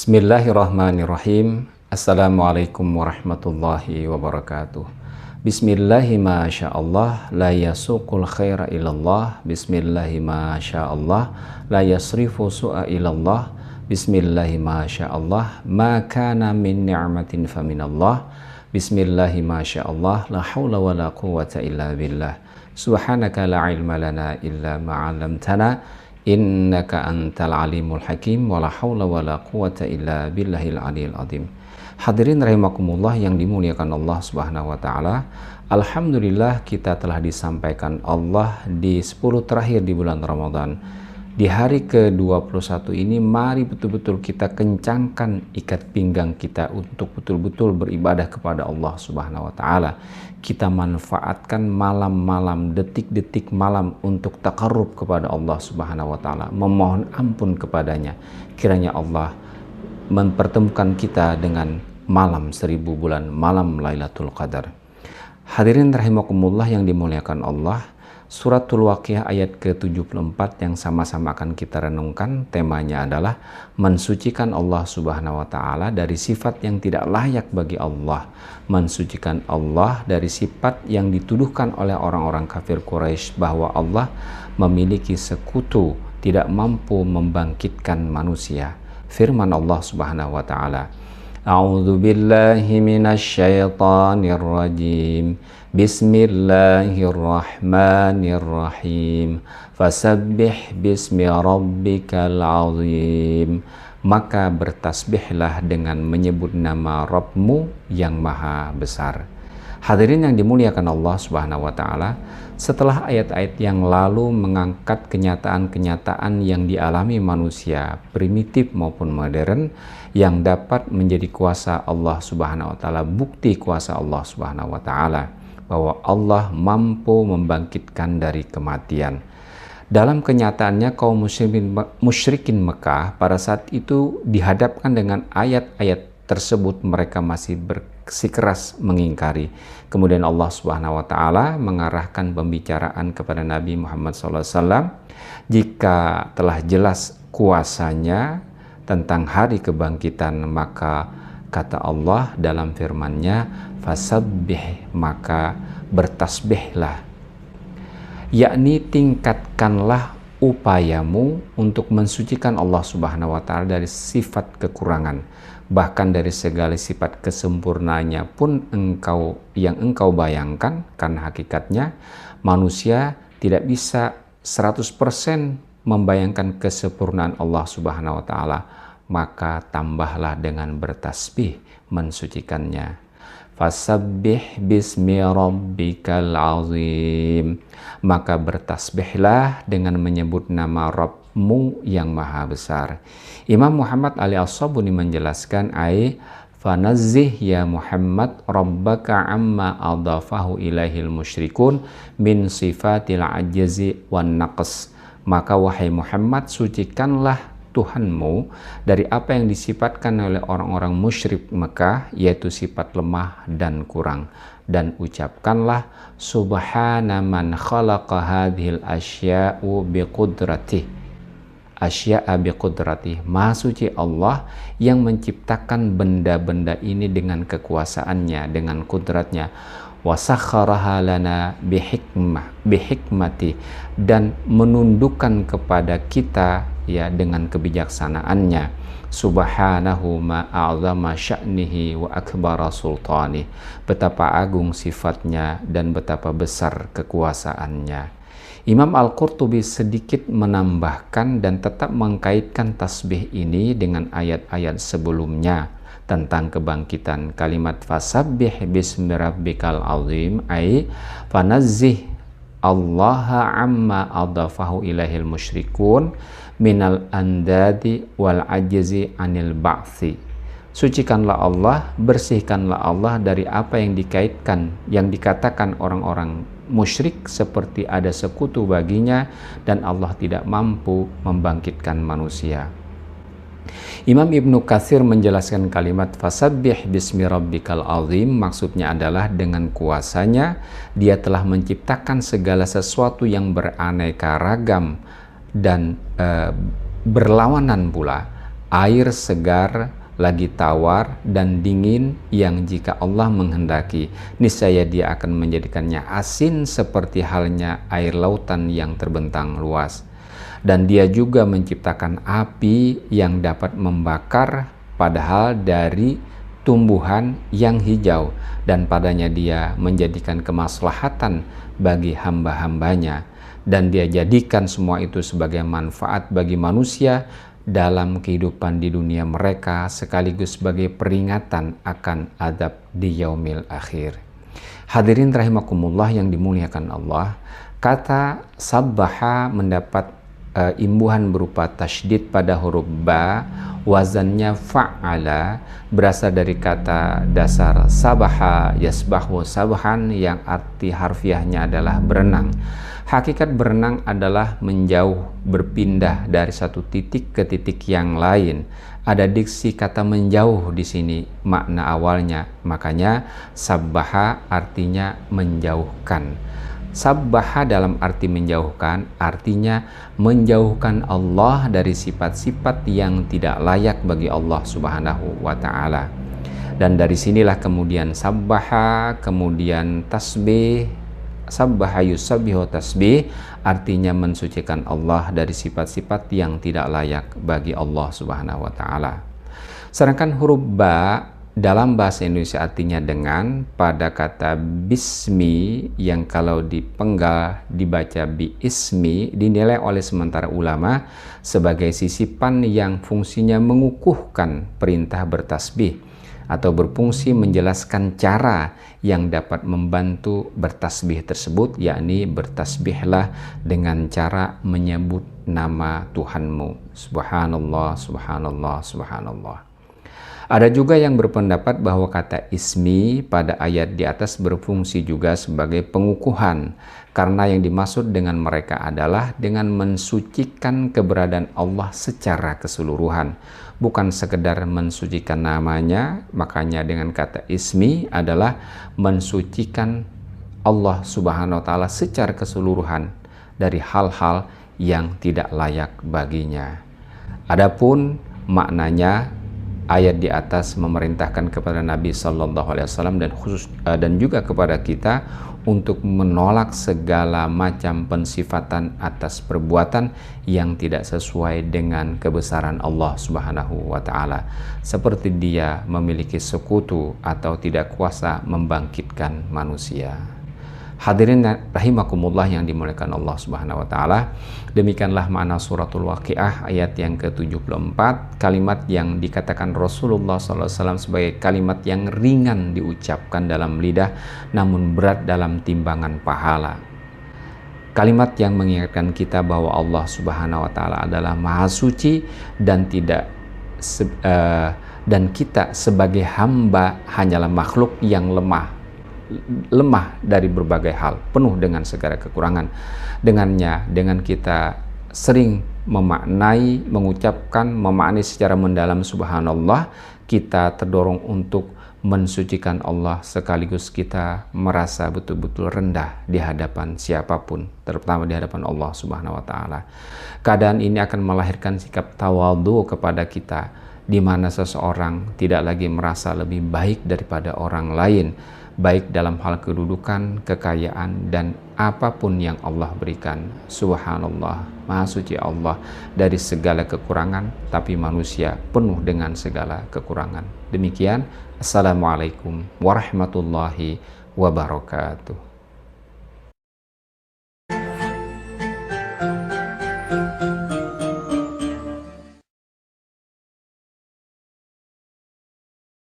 Bismillahirrahmanirrahim. Assalamualaikum warahmatullahi wabarakatuh. Bismillahi ma sya'allah la yasuqul khaira ilallah. Bismillahi ma sya'allah la yasrifu su'a ilallah. Bismillahi ma sya'allah ma kana min ni'matin faminallah. Bismillahi ma sya'allah la hawla wa la quwwata illa billah. Subhanaka la ilma lana illa ma 'allamtana innaka antal alimul hakim wala haula wala quwata illa billahil aliyil azim. Hadirin rahimakumullah yang dimuliakan Allah Subhanahu wa taala. Alhamdulillah kita telah disampaikan Allah di 10 terakhir di bulan Ramadan. Di hari ke-21 ini mari betul-betul kita kencangkan ikat pinggang kita untuk betul-betul beribadah kepada Allah Subhanahu wa taala. Kita manfaatkan malam-malam, detik-detik malam untuk taqarrub kepada Allah Subhanahu wa taala, memohon ampun kepadanya. Kiranya Allah mempertemukan kita dengan malam 1000 bulan, malam Lailatul Qadar. Hadirin rahimakumullah yang dimuliakan Allah, Suratul Waqiah ayat ke-74 yang sama-sama akan kita renungkan, temanya adalah mensucikan Allah Subhanahu wa taala dari sifat yang tidak layak bagi Allah, mensucikan Allah dari sifat yang dituduhkan oleh orang-orang kafir Quraisy bahwa Allah memiliki sekutu, tidak mampu membangkitkan manusia. Firman Allah Subhanahu wa taala, A'udzu billahi minasy syaithanir rajim. Bismillahirrahmanirrahim. Fasabbih bismi rabbikal azim. Maka bertasbihlah dengan menyebut nama Rabbmu yang maha besar. Hadirin yang dimuliakan Allah Subhanahu wa taala, setelah ayat-ayat yang lalu mengangkat kenyataan-kenyataan yang dialami manusia primitif maupun modern yang dapat menjadi kuasa Allah Subhanahu wa taala, bukti kuasa Allah Subhanahu wa taala bahwa Allah mampu membangkitkan dari kematian. Dalam kenyataannya kaum musyrikin Mekah pada saat itu dihadapkan dengan ayat-ayat tersebut, mereka masih bersikeras mengingkari. Kemudian Allah Subhanahu wa taala mengarahkan pembicaraan kepada Nabi Muhammad SAW. Jika telah jelas kuasanya tentang hari kebangkitan, maka kata Allah dalam firman-Nya, fasabbih, maka bertasbihlah, yakni tingkatkanlah upayamu untuk mensucikan Allah Subhanahu wa taala dari sifat kekurangan, bahkan dari segala sifat kesempurnaannya pun engkau bayangkan, karena hakikatnya manusia tidak bisa 100% membayangkan kesempurnaan Allah Subhanahu wa taala, maka tambahlah dengan bertasbih mensucikannya. Fasabbih bismi rabbikal azim. Maka bertasbihlah dengan menyebut nama Rabbmu yang maha besar. Imam Muhammad Ali As-Sabuni menjelaskan, fanazzih ya Muhammad rabbaka amma adafahu ilaihil musyrikun min sifatil ajzi wan naqs. Maka wahai Muhammad, sucikanlah Tuhanmu dari apa yang disifatkan oleh orang-orang musyrik Mekah, yaitu sifat lemah dan kurang, dan ucapkanlah subhana man khalaqa hadhil asya'u biqudratih. Asya'a biqudratih, maha suci Allah yang menciptakan benda-benda ini dengan kekuasaannya, dengan kudratnya. Wasakharaha lana bihikmati, dan menundukkan kepada kita dengan kebijaksanaannya. Subhanahu ma'azama sya'nihi wa akbara sultani, betapa agung sifatnya dan betapa besar kekuasaannya. Imam Al-Qurtubi sedikit menambahkan dan tetap mengkaitkan tasbih ini dengan ayat-ayat sebelumnya tentang kebangkitan. Kalimat fasabbih bismi rabbikal azim fanazzih Allah amma adafahu ilaihil musyrikun minal andadi wal ajzi anil ba'thi. Sucikanlah Allah, bersihkanlah Allah dari apa yang dikaitkan, yang dikatakan orang-orang musyrik seperti ada sekutu baginya dan Allah tidak mampu membangkitkan manusia. Imam Ibnu Katsir menjelaskan kalimat fasabbih bismi rabbikal azim, maksudnya adalah dengan kuasanya dia telah menciptakan segala sesuatu yang beraneka ragam dan berlawanan pula air segar lagi tawar dan dingin yang jika Allah menghendaki, niscaya Dia akan menjadikannya asin seperti halnya air lautan yang terbentang luas. Dan Dia juga menciptakan api yang dapat membakar padahal dari tumbuhan yang hijau, dan padanya Dia menjadikan kemaslahatan bagi hamba-hambanya, dan Dia jadikan semua itu sebagai manfaat bagi manusia dalam kehidupan di dunia mereka, sekaligus sebagai peringatan akan adab di yaumil akhir. Hadirin rahimakumullah yang dimuliakan Allah, kata sabbaha mendapat imbuhan berupa tasydid pada huruf ba, wazannya fa'ala, berasal dari kata dasar sabaha yasbahu sabhan yang arti harfiahnya adalah berenang. Hakikat berenang adalah menjauh, berpindah dari satu titik ke titik yang lain. Ada diksi kata menjauh di sini makna awalnya, makanya sabbaha artinya menjauhkan. Sabbaha dalam arti menjauhkan, artinya menjauhkan Allah dari sifat-sifat yang tidak layak bagi Allah Subhanahu wa Ta'ala. Dan dari sinilah kemudian sabbaha, kemudian tasbih. Sabbaha yusabbihu tasbih artinya mensucikan Allah dari sifat-sifat yang tidak layak bagi Allah Subhanahu wa Ta'ala. Sedangkan huruf ba dalam bahasa Indonesia artinya dengan, pada kata bismi yang kalau dipenggal dibaca bi ismi, dinilai oleh sementara ulama sebagai sisipan yang fungsinya mengukuhkan perintah bertasbih atau berfungsi menjelaskan cara yang dapat membantu bertasbih tersebut, yakni bertasbihlah dengan cara menyebut nama Tuhanmu. Subhanallah, subhanallah, subhanallah. Ada juga yang berpendapat bahwa kata ismi pada ayat di atas berfungsi juga sebagai pengukuhan, karena yang dimaksud dengan mereka adalah dengan mensucikan keberadaan Allah secara keseluruhan, bukan sekedar mensucikan namanya. Makanya dengan kata ismi adalah mensucikan Allah Subhanahu wa Ta'ala secara keseluruhan dari hal-hal yang tidak layak baginya. Adapun maknanya, ayat di atas memerintahkan kepada Nabi Sallallahu Alaihi Wasallam dan juga kepada kita untuk menolak segala macam pensifatan atas perbuatan yang tidak sesuai dengan kebesaran Allah Subhanahu wa Ta'ala, seperti Dia memiliki sekutu atau tidak kuasa membangkitkan manusia. Hadirin rahimakumullah yang dimuliakan Allah Subhanahu wa Ta'ala, demikianlah makna suratul Waqiah ayat yang ke-74, kalimat yang dikatakan Rasulullah SAW sebagai kalimat yang ringan diucapkan dalam lidah namun berat dalam timbangan pahala. Kalimat yang mengingatkan kita bahwa Allah Subhanahu wa Ta'ala adalah Maha Suci dan dan kita sebagai hamba hanyalah makhluk yang lemah dari berbagai hal, penuh dengan segala kekurangan. Dengan kita sering memaknai secara mendalam subhanallah, kita terdorong untuk mensucikan Allah, sekaligus kita merasa betul-betul rendah di hadapan siapapun, terutama di hadapan Allah Subhanahu wa Ta'ala. Keadaan ini akan melahirkan sikap tawadhu kepada kita, di mana seseorang tidak lagi merasa lebih baik daripada orang lain, baik dalam hal kedudukan, kekayaan, dan apapun yang Allah berikan. Subhanallah, Maha Suci Allah dari segala kekurangan, tapi manusia penuh dengan segala kekurangan. Demikian, Assalamualaikum warahmatullahi wabarakatuh.